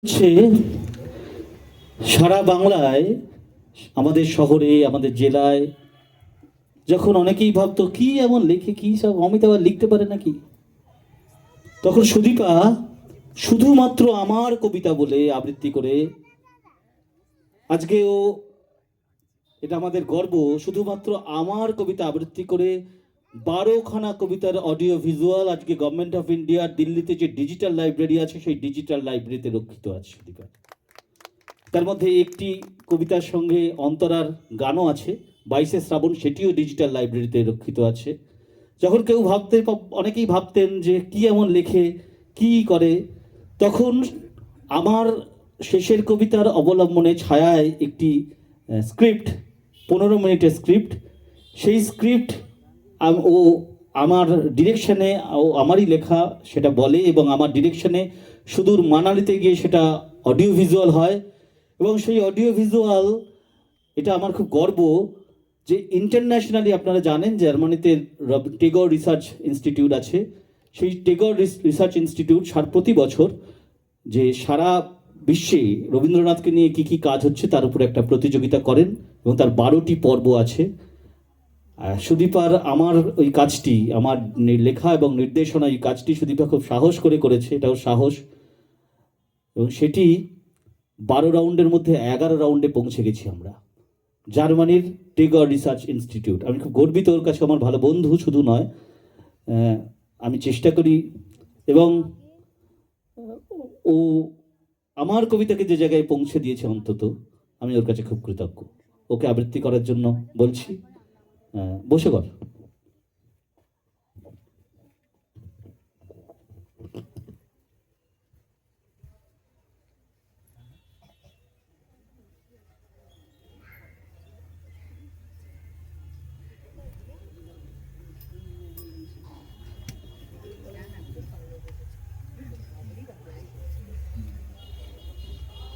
হচ্ছে সারা বাংলায়, আমাদের শহরে, আমাদের জেলায় যখন অনেকেই ভাবতো কি এমন লেখে, কি সব অমিত আবার লিখতে পারে নাকি, তখন সুদীপা শুধুমাত্র আমার কবিতা বলে আবৃত্তি করে আজকে এটা আমাদের গর্ব, শুধুমাত্র আমার কবিতা আবৃত্তি করে 12খানা কবিতার অডিও ভিজুয়াল আজকে গভর্নমেন্ট অফ ইন্ডিয়ার দিল্লিতে যে ডিজিটাল লাইব্রেরি আছে সেই ডিজিটাল লাইব্রেরিতে রক্ষিত আছে সুদীপা। তার মধ্যে একটি কবিতার সঙ্গে অন্তরার গানও আছে, 22শে শ্রাবণ, সেটিও ডিজিটাল লাইব্রেরিতে রক্ষিত আছে। যখন কেউ অনেকেই ভাবতেন যে কি এমন লেখে, কি করে, তখন আমার শেষের কবিতার অবলম্বনে ছায়ায় একটি স্ক্রিপ্ট, 15 মিনিটের স্ক্রিপ্ট, সেই স্ক্রিপ্ট ও আমার ডিরেকশনে, ও আমারই লেখা সেটা বলে, এবং আমার ডিরেকশনে সুদূর মানালিতে গিয়ে সেটা অডিও ভিজুয়াল হয়। এবং সেই অডিও ভিজুয়াল, এটা আমার খুব গর্ব যে ইন্টারন্যাশনালি, আপনারা জানেন জার্মানিতে টেগর রিসার্চ ইনস্টিটিউট আছে, সেই টেগর রিসার্চ ইনস্টিটিউট প্রতি বছর যে সারা বিশ্বে রবীন্দ্রনাথকে নিয়ে কি কি কাজ হচ্ছে তার উপরে একটা প্রতিযোগিতা করেন, এবং তার 12টি পর্ব আছে। সুদীপার আমার ওই কাজটি, আমার লেখা এবং নির্দেশনা, এই কাজটি সুদীপা খুব সাহস করে করেছে, এটাও সাহস, এবং সেটি 12 রাউন্ডের মধ্যে 11 রাউন্ডে পৌঁছে গেছি আমরা, জার্মানির টেগর রিসার্চ ইনস্টিটিউট। আমি খুব গর্বিত, ওর কাছে আমার ভালো বন্ধু শুধু নয়, আমি চেষ্টা করি, এবং ও আমার কবিতাকে যে জায়গায় পৌঁছে দিয়েছে, অন্তত আমি ওর কাছে খুব কৃতজ্ঞ। ওকে আবৃত্তি করার জন্য বলছি, বসে কর।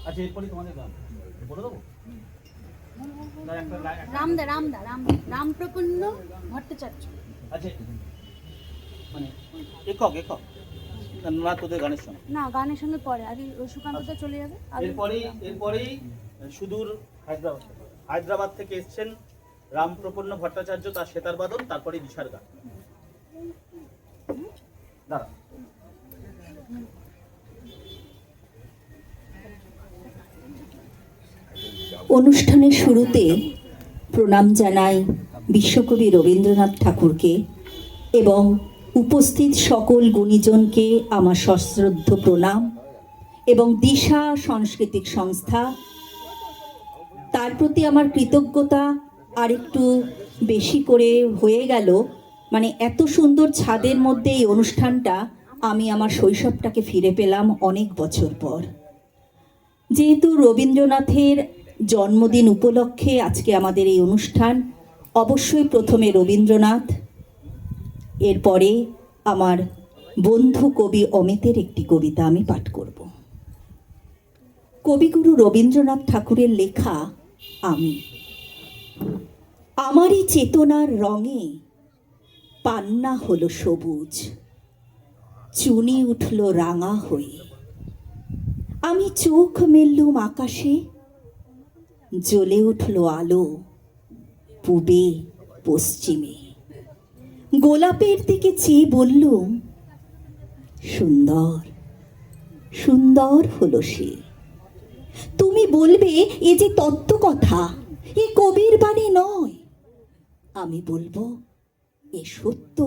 আচ্ছা, এরপরে তোমাদের গান বলে দেবো। রামপ্রপন্ন ভট্টাচার্য। আচ্ছা, মানে একক একক না, তোদের গানের সঙ্গে না, গানের সঙ্গে পরে আগে সুকান্তটা চলে যাবে। এরপরেই সুদূর হায়দ্রাবাদ থেকে এসছেন রামপ্রপন্ন ভট্টাচার্য, তার সেতার বাদন, তারপরে বিশার গান। দাঁড়া, অনুষ্ঠানের শুরুতে প্রণাম জানাই বিশ্বকবি রবীন্দ্রনাথ ঠাকুরকে এবং উপস্থিত সকল গুণীজনকে আমার সশ্রদ্ধ প্রণাম, এবং দিশা সাংস্কৃতিক সংস্থা, তার প্রতি আমার কৃতজ্ঞতা আরেকটু বেশি করে হয়ে গেল। মানে এত সুন্দর ছাদের মধ্যে এই অনুষ্ঠানটা, আমি আমার শৈশবটাকে ফিরে পেলাম অনেক বছর পর। যেহেতু রবীন্দ্রনাথের জন্মদিন উপলক্ষে আজকে আমাদের এই অনুষ্ঠান, অবশ্যই প্রথমে রবীন্দ্রনাথ, এরপরে আমার বন্ধু কবি অমিতের একটি কবিতা আমি পাঠ করব। কবিগুরু রবীন্দ্রনাথ ঠাকুরের লেখা আমি। আমারই চেতনার রঙে পান্না হলো সবুজ, চুনি উঠল রাঙা হয়ে, আমি চোখ মেললুম আকাশে, জ্বলে উঠল আলো পূবে পশ্চিমে, গোলাপের দিকে চেয়ে বললুম সুন্দর সুন্দর হলো সে। তুমি বলবে এ যে তত্ত্ব কথা, এ কবির বাণী নয়। আমি বলবো এ সত্য,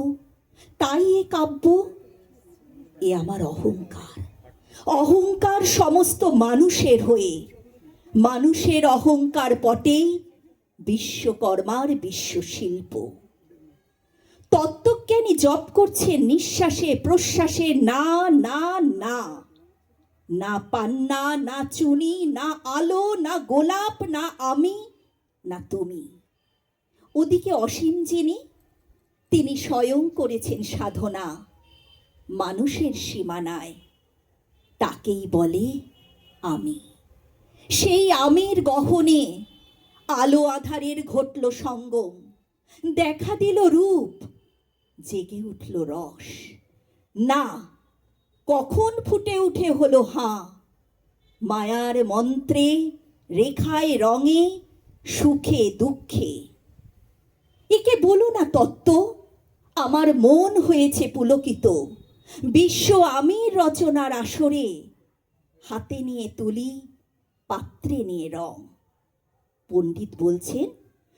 তাই এ কাব্য। এ আমার অহংকার, অহংকার সমস্ত মানুষের হয়ে, মানুষের অহংকার পটেই বিশ্বকর্মার বিশ্বশিল্প। তত্ত্বজ্ঞানী জপ করছে নিঃশ্বাসে প্রশ্বাসে, না না না, না পান্না, না চুনি, না আলো, না গোলাপ, না আমি, না তুমি। ওদিকে অসীম যিনি, তিনি স্বয়ং করেছেন সাধনা মানুষের সীমানায়, তাকেই বলে আমি। সেই আমির গহনে আলো আধারের ঘটল সঙ্গম, দেখা দিল রূপ, জেগে উঠল রস। না, কখন ফুটে উঠে হলো হাঁ, মায়ার মন্ত্রে, রেখায় রঙে, সুখে দুঃখে। একে বলো না তত্ত্ব, আমার মন হয়েছে পুলকিত। বিশ্ব আমির রচনার আসরে, হাতে নিয়ে তুলি, পাত্রে নিয়ে রং। পণ্ডিত বলছেন,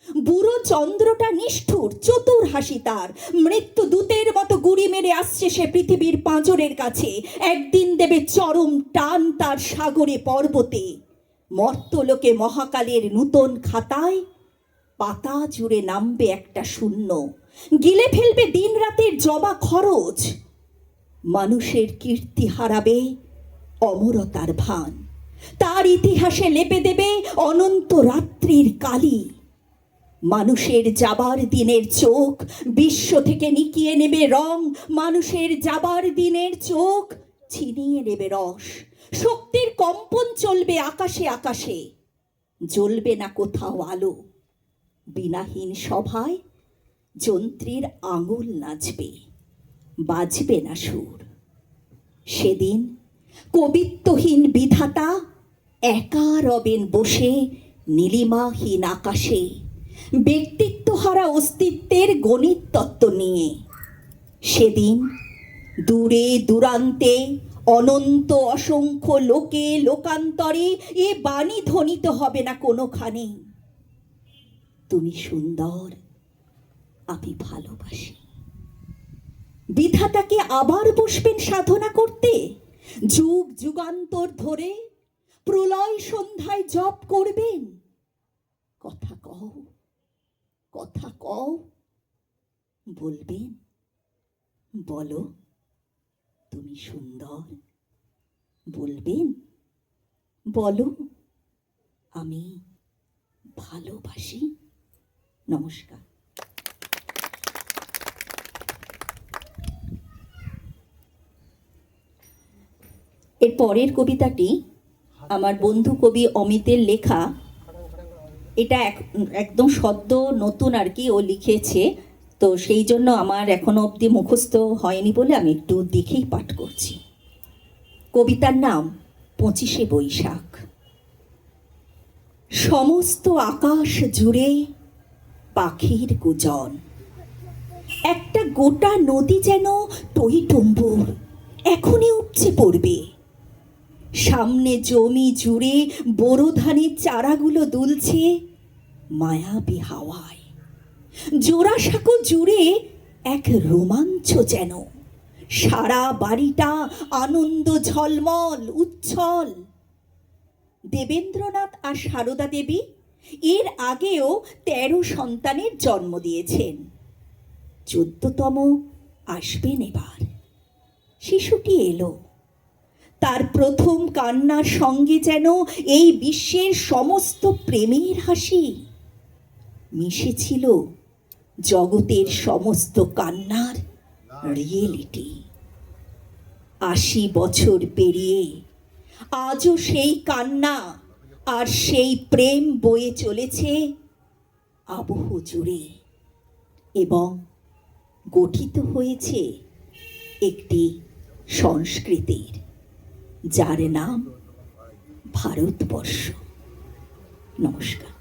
বুড়ো চন্দ্রটা নিষ্ঠুর, চতুর হাসি তার। মৃত্যু দূতের মতো গুড়ি মেরে আসছে সে পৃথিবীর পাঁজরের কাছে। একদিন দেবে চরম টান তার সাগরে পর্বতে। মর্তলোকে মহাকালের নূতন খাতায় পাতা জুড়ে নামবে একটা শূন্য, গিলে ফেলবে দিন রাতের জবা খরচ। মানুষের কীর্তি হারাবে অমরতার ভান, তার ইতিহাসে লেপে দেবে অনন্ত রাত্রির কালি। মানুষের যাবার দিনের চোখ বিশ্ব থেকে নিকিয়ে নেবে রং, মানুষের যাবার দিনের চোখ ছিনিয়ে নেবে রস। শক্তির কম্পন চলবে আকাশে আকাশে, জ্বলবে না কোথাও আলো। বিনাহীন সভায় যন্ত্রীর আঙুল নাচবে, বাজবে না সুর। সেদিন কবিত্বহীন বিধাতা একা রবেন বসে নীলিমাহীন আকাশে, ব্যক্তিত্বহারা অস্তিত্বের গণিত তত্ত্ব নিয়ে। সেদিন দূরে দূরান্তে অনন্ত অসংখ্য লোকে লোকান্তরে এ বাণী ধ্বনিত হবে না কোনোখানে, তুমি সুন্দর, আমি ভালোবাসি। বিধাতাকে আবার বসবেন সাধনা করতে, যুগ যুগান্তর ধরে প্রলয় সন্ধ্যায় জপ করবেন। কথা কও, কথা কও, বলবেন, বলো তুমি সুন্দর, বলবেন, বলো আমি ভালোবাসি। নমস্কার। এর পরের কবিতাটি আমার বন্ধু কবি অমিতের লেখা। এটা একদম সদ্য নতুন আর কি ও লিখেছে, তো সেই জন্য আমার এখনো অবধি মুখস্থ হয়নি বলে আমি একটু দেখেই পাঠ করছি। কবিতার নাম 25শে বৈশাখ। সমস্ত আকাশ জুড়ে পাখির গুজন, একটা গোটা নদী যেন টইটুম্বুর এখনই উপচে পড়বে। সামনে জমি জুড়ে বোরো ধানের চারাগুলো দুলছে মায়াবী হাওয়ায়। জোড়াসাঁকো জুড়ে এক রোমাঞ্চ যেন, সারা বাড়িটা আনন্দ ঝলমল উচ্ছল। দেবেন্দ্রনাথ আর সারদা দেবী এর আগেও 13 সন্তানের জন্ম দিয়েছেন। 14তম আসবেন এবার। শিশুটি এলো, তার প্রথম কান্নার সঙ্গে যেন এই বিশ্বের সমস্ত প্রেমের হাসি মিশেছিল, জগতের সমস্ত কান্নার রিয়েলিটি। 80 বছর পেরিয়ে আজও সেই কান্না আর সেই প্রেম বয়ে চলেছে আবহ জুড়ে, এবং গঠিত হয়েছে একটি সংস্কৃতির, যার নাম ভারতবর্ষ। নমস্কার।